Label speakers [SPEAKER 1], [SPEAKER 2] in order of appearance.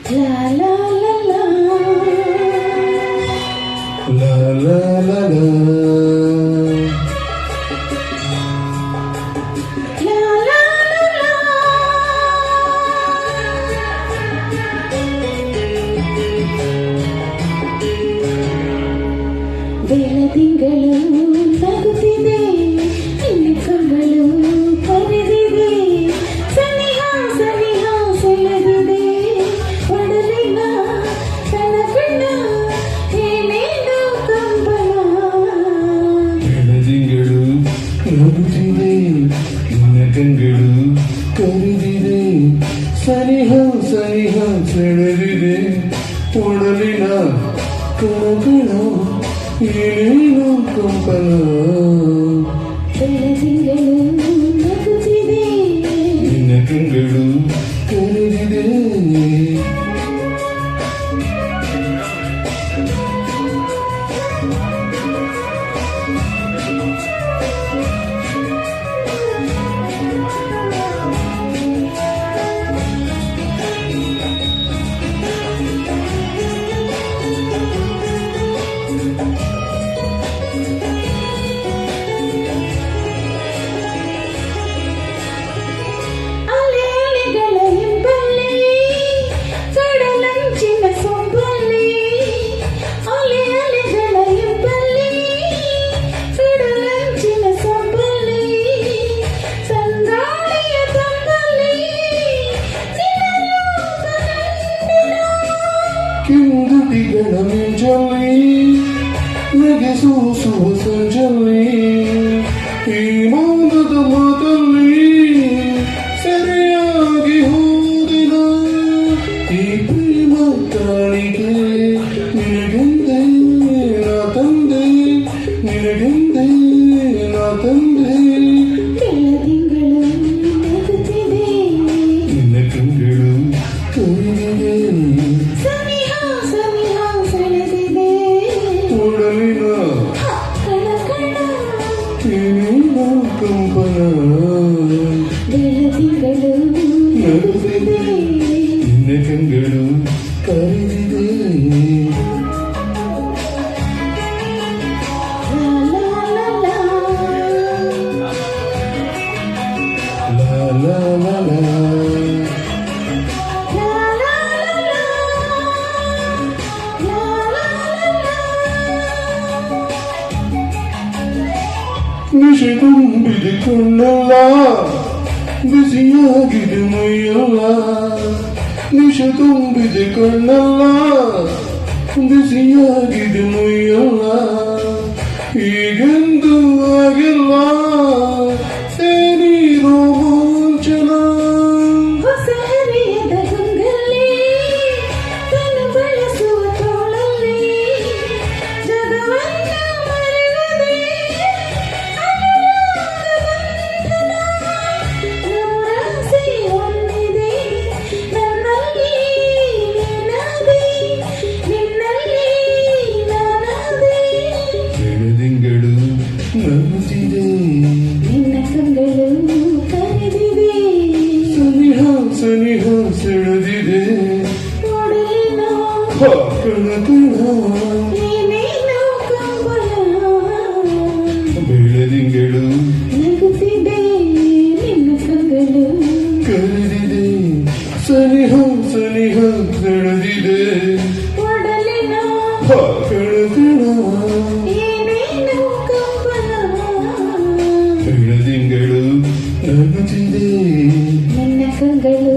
[SPEAKER 1] La la la la.
[SPEAKER 2] La la la la.
[SPEAKER 1] La la la la. ಬೆಳದಿಂಗಳು ನಗುತ್ತಿದೆ, ನಿನ್ನ ಕಂಗಳು ಕರೆದಿದೆ, ಸನಿಹ ಸನಿಹ ಸೆಳೆದಿದೆ, ಒಡಲಿನ ಕಣಕಣ ಏನೇನೋ ಕಂಬಳ.
[SPEAKER 2] ಬೆಳದಿಂಗಳು ನಗುತ್ತಿದೆ, ನಿನ್ನ ಕಂಗಳು ಕರೆದಿದೆ, ಸನಿಹ ಸನಿಹ ಸೆಳೆದಿದೆ, ಒಡಲಿನ ಕಣಕಣ ಏನೇನೋ ಕಂಪನ.
[SPEAKER 1] ಬೆಳದಿಂಗಳು ನಗುತ್ತಿದೆ,
[SPEAKER 2] ನಿನ್ನ ಕಂಗಳು ಕರೆದಿದೆ. ಕಿಂದುಟಿಗಳ ಮಿಂಚಲ್ಲಿ ನಗೆಸೂಸುವ ಸಂಜಲ್ಲಿ, ಈ ಮೌನದ ಮಾತಲ್ಲಿ ಸರಿಯಾಗಿ ಹೋದಿನ ಈ ಪ್ರೇಮ ತಾಳಿಗೆ. ನಿನಗೆಂದೇ ನಾ ತಂದೆ, ನಿನಗೆಂದೇ ನಾ ತಂದೆ.
[SPEAKER 1] ಬೆಳದಿಂಗಳು ನಗುತ್ತಿದೆ,
[SPEAKER 2] ನಿನ್ನ ಕಂಗಳು ಕರೆದಿದೆ,
[SPEAKER 1] ಸನಿಹ ಸನಿಹ ಸೆಳೆದಿದೆ,
[SPEAKER 2] ಒಡಲಿನ
[SPEAKER 1] ಕಣಕಣ
[SPEAKER 2] ಏನೇನೋ ಕಂಪನ.
[SPEAKER 1] ಬೆಳದಿಂಗಳು ನಗುತ್ತಿದೆ,
[SPEAKER 2] ನಿನ್ನ ಕಂಗಳು ಕರೆದಿದೆ.
[SPEAKER 1] ಲಾ ಲಾ ಲಾ ಲಾ.
[SPEAKER 2] La la la la.
[SPEAKER 1] La la la la. La la la la.
[SPEAKER 2] ನಿಶೆ ತುಂಬಿದೆ ಕಣ್ಣಲ್ಲ, ಬಿಸಿಯಾಗಿದೆ ಮೈಯಲ್ಲ. ನಿಶೆ ತುಂಬಿದೆ ಕಣ್ಣಲ್ಲ, ಬಿಸಿಯಾಗಿದೆ ಮೈಯಲ್ಲ. ಈಗೆಂದು ಆಗಿಲ್ಲ ಸೇರಿರೋ ರೋಮಾಂಚನ.
[SPEAKER 1] ಹೊಸ ಹರಿಯದ ಗಂಗಲ್ಲಿ ತನು ಬಳಸುವ ತೋಳಲ್ಲಿ ಜಗವನ್ನ ಮರೆಯದೆ ಅನುರಾಗ ಬಂಧನ. ನೂರಾಸೆ ಒಂದಿದೆ ನನ್ನಲ್ಲಿ ನೀನಾದೆ, ನಿನ್ನಲ್ಲಿ ನಾನಾದೆ.
[SPEAKER 2] ಬೆಳದಿಂಗಳು ನಗುತ್ತಿದೆ,
[SPEAKER 1] ನಿನ್ನ ಕಂಗಳು ಕರೆದಿದೆ,
[SPEAKER 2] ಸನಿಹ ಸನಿಹ ಸೆಳೆದಿದೆ,
[SPEAKER 1] ಒಡಲಿನ
[SPEAKER 2] ಕಣಕಣ
[SPEAKER 1] ಏನೇನೋ ಕಂಬಳ.
[SPEAKER 2] ಬೆಳದಿಂಗಳು
[SPEAKER 1] ನಗುತ್ತಿದೆ, ನಿನ್ನ ಕಂಗಳು
[SPEAKER 2] ಕರೆದಿದೆ, ಸನಿಹ ಸನಿಹ ಸೆಳೆದಿದೆ,
[SPEAKER 1] ಒಡಲಿನ
[SPEAKER 2] ಕಣಕಣ
[SPEAKER 1] ಏನೇನೋ ಕಂಬಳ.
[SPEAKER 2] ಬೆಳದಿಂಗಳು ನಗುತ್ತಿದೆ,
[SPEAKER 1] ನಿನ್ನ ಕಂಗಳು